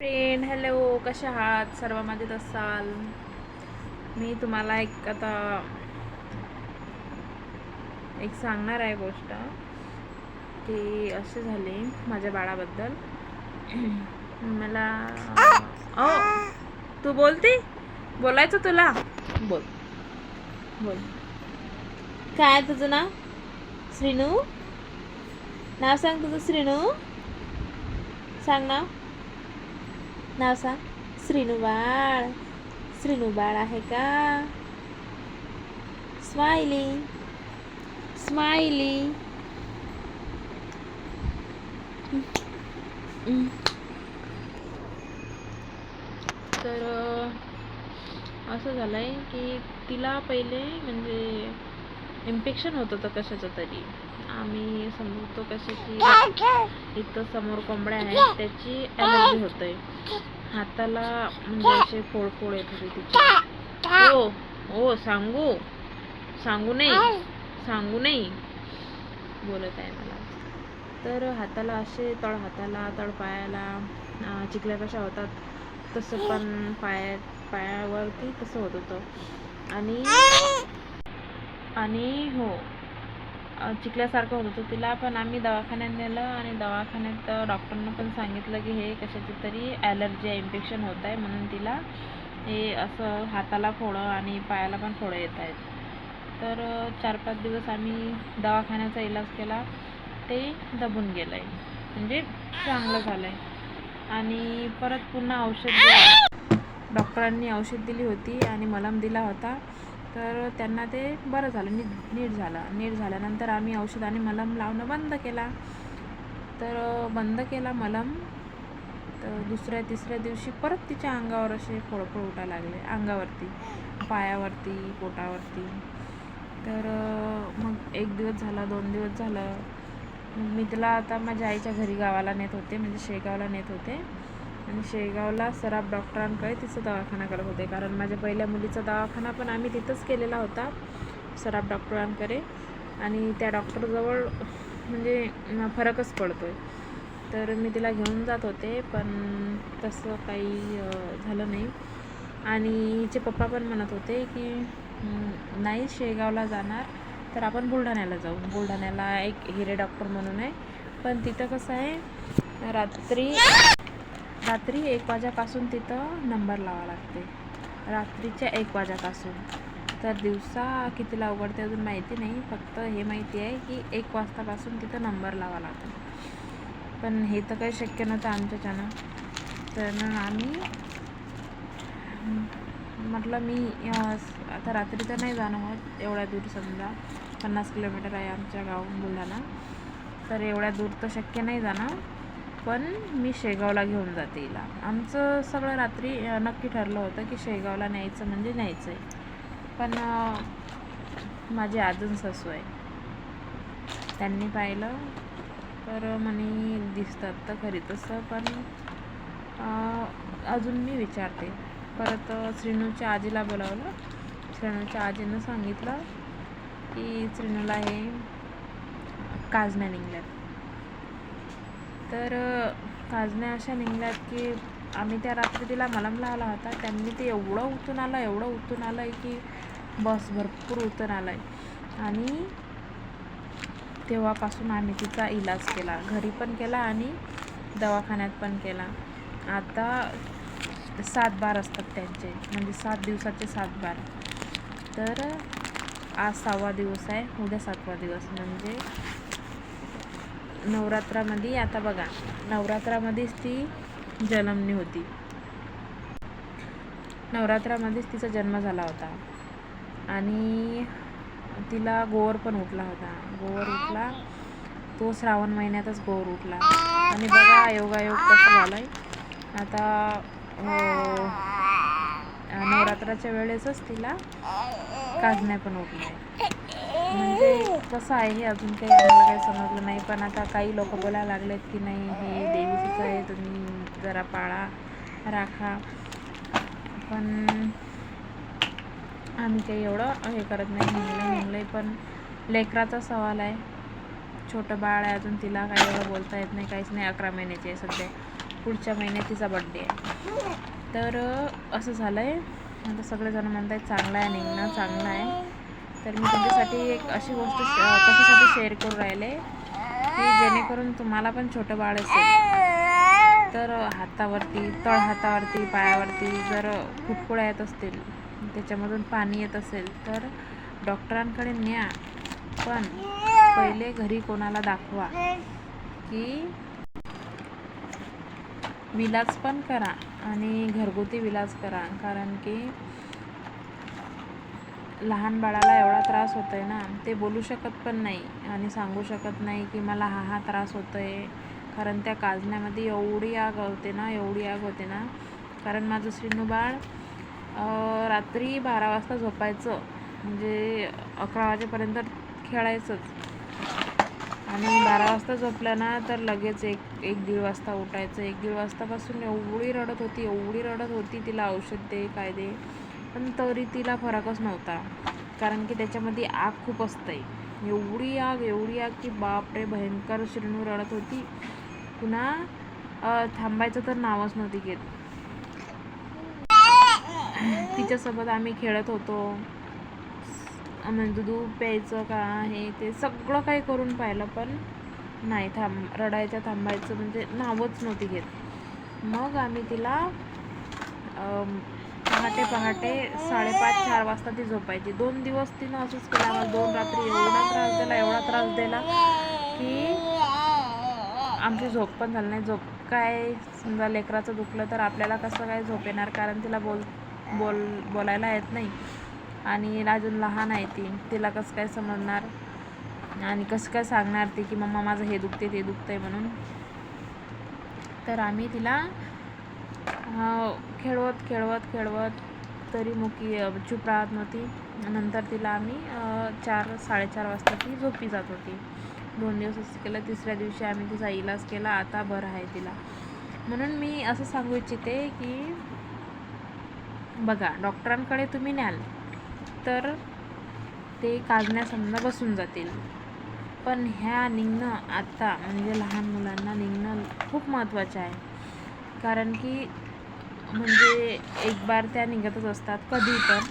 Friend hello, कशा आहात सर्व? मजेत असाल. मी तुम्हाला एक सांगणार आहे गोष्ट की असे झाले माझ्या बाळाबद्दल. मला ओ तू बोलती, बोलायचं तुला? बोल बोल. काय तुझं नाव? श्रीनू. नाव सांग तुझं. श्रीनू सांग नाव सांग. श्रीनू बाळ. श्रीनू बाळ आहे का? Smiley smiley. तर असं झालं आहे की तिला पहिले म्हणजे इन्फेक्शन होत होतं कशाचं तरी. आम्ही समजतो कशाची, इथं समोर कोंबड्या आहेत त्याची ॲलर्जी होते. हाताला म्हणजे असे फोड येत होते तिचे. हो सांगू नाही बोलत आहे मला. तर हाताला असे हाताला तळपायाला चिकल्या कशा होतात तसं पण पायावरती तसं होत होतं. आणि हो, चिकल्यासारखं होत होतं तिला. पण आम्ही दवाखान्यात नेलं आणि दवाखान्यात डॉक्टरनं पण सांगितलं की हे कशाची तरी ॲलर्जी आहे, इन्फेक्शन होत आहे म्हणून तिला हे असं हाताला फोडं आणि पायाला पण फोडं येत आहेत. तर 4-5 दिवस आम्ही दवाखान्याचा इलाज केला. ते दबून गेलं आहे, म्हणजे चांगलं झालं आहे. आणि परत पुन्हा डॉक्टरांनी औषध दिली होती आणि मलम दिला होता. तर त्यांना ते बरं झालं, नीट झाल्यानंतर आम्ही औषध आणि मलम लावणं बंद केला. बंद केला मलम. तर 2-3 दिवशी परत तिच्या अंगावर असे फोड उठायला लागले, अंगावरती, पायावरती, पोटावरती. तर मग 1 दिवस झाला, 2 दिवस झालं. मग मी तिला आता माझ्या आईच्या घरी गावाला नेत होते, म्हणजे शेगावला नेत होते. आणि शेगावला सराफ डॉक्टरांकडे तिचा दवाखाना करत होते, कारण माझ्या पहिल्या मुलीचा दवाखाना पण आम्ही तिथंच केलेला होता, सराफ डॉक्टरांकडे. आणि त्या डॉक्टरजवळ म्हणजे फरकच पडतो आहे. तर मी तिला घेऊन जात होते, पण तसं काही झालं नाही. आणि हिचे पप्पा पण म्हणत होते की नाही शेगावला जाणार तर आपण बुलढाण्याला जाऊ. बुलढाण्याला एक हिरे डॉक्टर म्हणून आहे, पण तिथं कसं आहे, रात्री 1 वाजेपासून तिथं नंबर लावा लागते, रात्रीच्या 1 वाजेपासून. तर दिवसा कितीला उघडते अजून माहिती नाही, फक्त हे माहिती आहे की 1 वाजतापासून तिथं नंबर लावा लागतो. पण हे तर काही शक्य नव्हतं आमच्याच्यानं. तर आम्ही म्हटलं मी आता रात्री तर नाही जाणं होत एवढ्या दूर, समजा 50 किलोमीटर आहे आमच्या गावाहून बुलढाणा. तर एवढ्या दूर तर शक्य नाही जाणं, पण मी शेगावला घेऊन जाते हिला. आमचं सगळं रात्री नक्की ठरलं होतं की शेगावला न्यायचं म्हणजे न्यायचं आहे. पण माझी आजून सासू आहे, त्यांनी पाहिलं तर म्हणे दिसतात तर खरी तसं. पण अजून मी विचारते. परत श्रीनूच्या आजीला बोलावलं. श्रीनूच्या आजीनं सांगितलं की श्रीनूला हे काजण्या निघल्यात. तर काजण्या अशा निघल्यात की आम्ही त्या रात्री तिला मलम लावला होता, त्यांनी ते एवढं उतून आलं आहे की बस भरपूर उतून आलं आहे. आणि तेव्हापासून आम्ही तिचा इलाज केला, घरी पण केला आणि दवाखान्यात पण केला. आता 7 बार असतात त्यांचे, म्हणजे 7 दिवसाचे 7 बार. तर आज 6वा दिवस आहे, उद्या 7वा दिवस. म्हणजे नवरात्रामध्ये, आता बघा नवरात्रामध्येच ती जन्मली होती, नवरात्रामध्येच तिचा जन्म झाला होता. आणि तिला गोवर पण उठला होता. तो श्रावण महिन्यातच गोवर उठला. आणि बघा योगायोग कसं झालं आहे. आता नवरात्राच्या वेळेसच तिला काजण्या पण उठल्या आहे. म्हणजे कसं आहे हे अजून काही आम्हाला काही समजलं नाही. पण आता काही लोक बोलायला लागलेत की नाही हे देवीचंच आहे, तुम्ही जरा पाळा राखा. पण आम्ही काही एवढं हे करत नाही. हिंगलंय पण लेकराचा सवाल आहे, छोटं बाळ आहे अजून, तिला काही एवढं बोलता येत नाही, काहीच नाही. 11 महिन्याची आहे सध्या. पुढच्या महिन्यात तिचा बड्डे आहे. तर असं झालं आहे. आता सगळेजण म्हणत आहेत चांगलं आहे निघणं, चांगलं आहे. तर मी तुमच्यासाठी एक अशी गोष्ट कशासाठी शेअर करू राहिले की जेणेकरून तुम्हाला पण छोटं बाळ असेल तर हातावरती, तळहातावरती, पायावरती जर फुटकुळ्या येत असतील, त्याच्यामधून पाणी येत असेल तर डॉक्टरांकडे न्या. पण पहिले घरी कोणाला दाखवा की विलाज पण करा आणि घरगुती विलाज करा. कारण की लहान बाळाला एवढा त्रास होतो आहे ना, ते बोलू शकत पण नाही आणि सांगू शकत नाही की मला हा त्रास होतो आहे. कारण त्या काजण्यामध्ये एवढी आग होते ना. कारण माझं श्रीनू बाळ रात्री 12 वाजता झोपायचं, म्हणजे 11 वाजेपर्यंत खेळायचंच. आणि 12 वाजता झोपलं ना तर लगेच एक 1-1.5 वाजता उठायचं. 1-1.5 वाजतापासून एवढी रडत होती, तिला औषध दे काय दे, पण तरी तिला फरकच नव्हता. कारण की त्याच्यामध्ये आग खूप असते. एवढी आग की बापरे भयंकर. श्रीनू रडत होती. पुन्हा थांबायचं तर नावच नव्हती घेत. तिच्यासोबत आम्ही खेळत होतो, म्हणजे दूध प्यायचं का हे ते सगळं काही करून पाहिलं, पण नाही रडायचं थांबायचं म्हणजे नावच नव्हती घेत. मग आम्ही तिला पहाटे 5:30-4 वाजता ती झोपायची. 2 दिवस तिनं असंच केलं. आम्हाला 2 रात्री एवढा त्रास दिला की आमची झोप पण झाली नाही. झोप काय, समजा लेकराचं दुखलं तर आपल्याला कसं काय झोप येणार, कारण तिला बोलायला येत नाही आणि अजून लहान आहे तिला कसं काय समजणार आणि कसं काय सांगणार ती की मम्मा माझं हे दुखते ते दुखतंय म्हणून. तर आम्ही तिला खेळवत तरी मुकी चूप राहत नव्हती. नंतर तिला आम्ही 4-4:30 वाजता ती झोपी जात होती. 2 दिवस असं केलं. तिसऱ्या दिवशी आम्ही तिचा इलाज केला. आता बरं आहे तिला. म्हणून मी असं सांगू इच्छिते की बघा, डॉक्टरांकडे तुम्ही न्याल तर ते काजण्या समजा बसून जातील, पण ह्या निघणं आता म्हणजे लहान मुलांना निघणं खूप महत्त्वाचं आहे. कारण की म्हणजे एक बार त्या निघतच असतात कधी पण.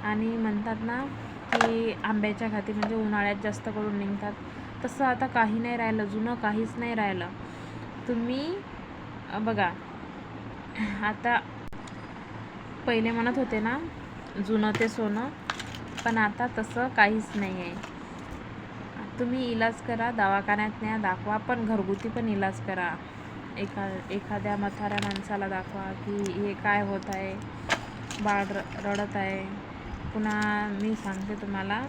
आणि म्हणतात ना की आंब्याच्या घाती म्हणजे उन्हाळ्यात जास्त करून निघतात. तसं आता काही नाही राहिलं, जुनं काहीच नाही राहिलं. तुम्ही बघा, आता पहिले म्हणत होते ना जुनं ते सोनं, पण आता तसं काहीच नाही आहे. तुम्ही इलाज करा, दवाखान्यात न्या, दाखवा, पण घरगुती पण इलाज करा. एखाद्या म्हाताऱ्या माणसाला दाखवा की हे काय होत आहे, बाळ रडत आहे. पुन्हा मी सांगते तुम्हाला,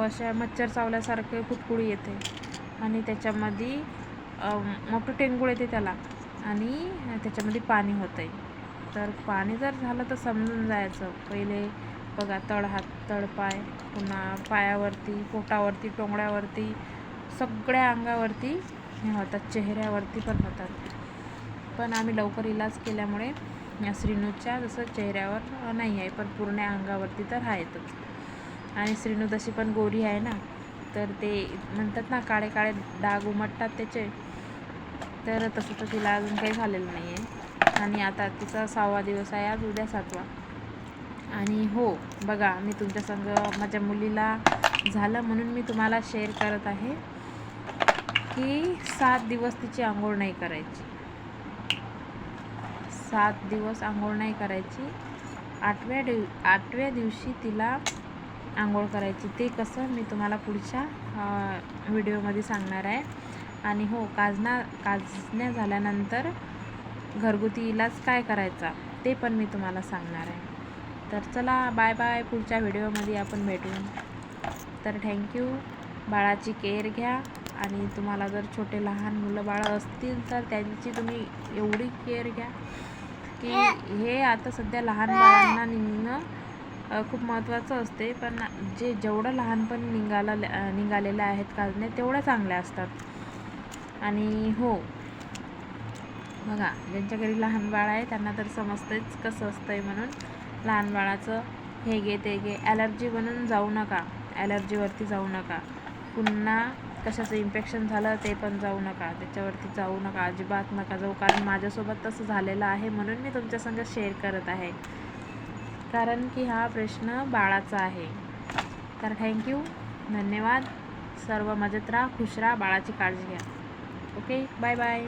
अशा मच्छर चावल्यासारखे फुटकुळी येते आणि त्याच्यामध्ये मोठं टेंगूळ येते त्याला आणि त्याच्यामध्ये पाणी होतं आहे. तर पाणी जर झालं तर समजून जायचं. पहिले बघा, तळहात, तळपाय, पुन्हा पायावरती, पोटावरती, टोंगळ्यावरती, सगळ्या अंगावरती होतात, चेहऱ्यावरती पण होतात. पण आम्ही लवकर इलाज केल्यामुळे श्रीनूच्या जसं चेहऱ्यावर नाही आहे, पण पूर्ण अंगावरती तर आहेतच. आणि श्रीनू तशी पण गोरी आहे ना, तर ते म्हणतात ना काळे काळे डाग उमटतात त्याचे, तर तसं तर तिला अजून काही झालेलं नाही आहे. आणि आता तिचा 6वा दिवस आहे, आज उद्या 7वा. आणि हो बघा, मी तुमच्या संग माझ्या मुलीला झालं म्हणून मी तुम्हाला शेअर करत आहे की 7 दिवस तिची आंघोळ नाही करायची. 7 दिवस आंघोळ नाही करायची. 8व्या दिवशी तिला आंघोळ करायची. ते कसं मी तुम्हाला पुढच्या व्हिडिओमध्ये सांगणार आहे. आणि हो, काजण्या झाल्यानंतर घरगुती इलाज काय करायचा ते पण मी तुम्हाला सांगणार आहे. तर चला, बाय बाय. पुढच्या व्हिडिओमध्ये आपण भेटू. तर थँक्यू. बाळाची केअर घ्या आणि तुम्हाला जर छोटे लहान मुलं बाळं असतील तर त्यांची तुम्ही एवढी केअर घ्या की हे आता सध्या लहान बाळांना निघणं खूप महत्त्वाचं असते. पण जेवढं लहानपण निघालेल्या आहेत काजण्या तेवढ्या चांगल्या असतात. आणि हो बघा, ज्यांच्या घरी लहान बाळ आहे त्यांना तर समजतेच कसं असतं आहे. म्हणून लहान बाळाचं हे घे ते घे, ॲलर्जी बनून जाऊ नका, ॲलर्जीवरती जाऊ नका. पुन्हा कशाचं इन्फेक्शन झालं ते पण जाऊ नका, त्याच्यावरती जाऊ नका, अजिबात नका जाऊ. कारण माझ्यासोबत तसं झालेलं आहे म्हणून मी तुमच्यासंग शेअर करत आहे, कारण की हा प्रश्न बाळाचा आहे. तर थँक्यू, धन्यवाद. सर्व मजेत राहा, खुश राहा, बाळाची काळजी घ्या. Okay, bye bye.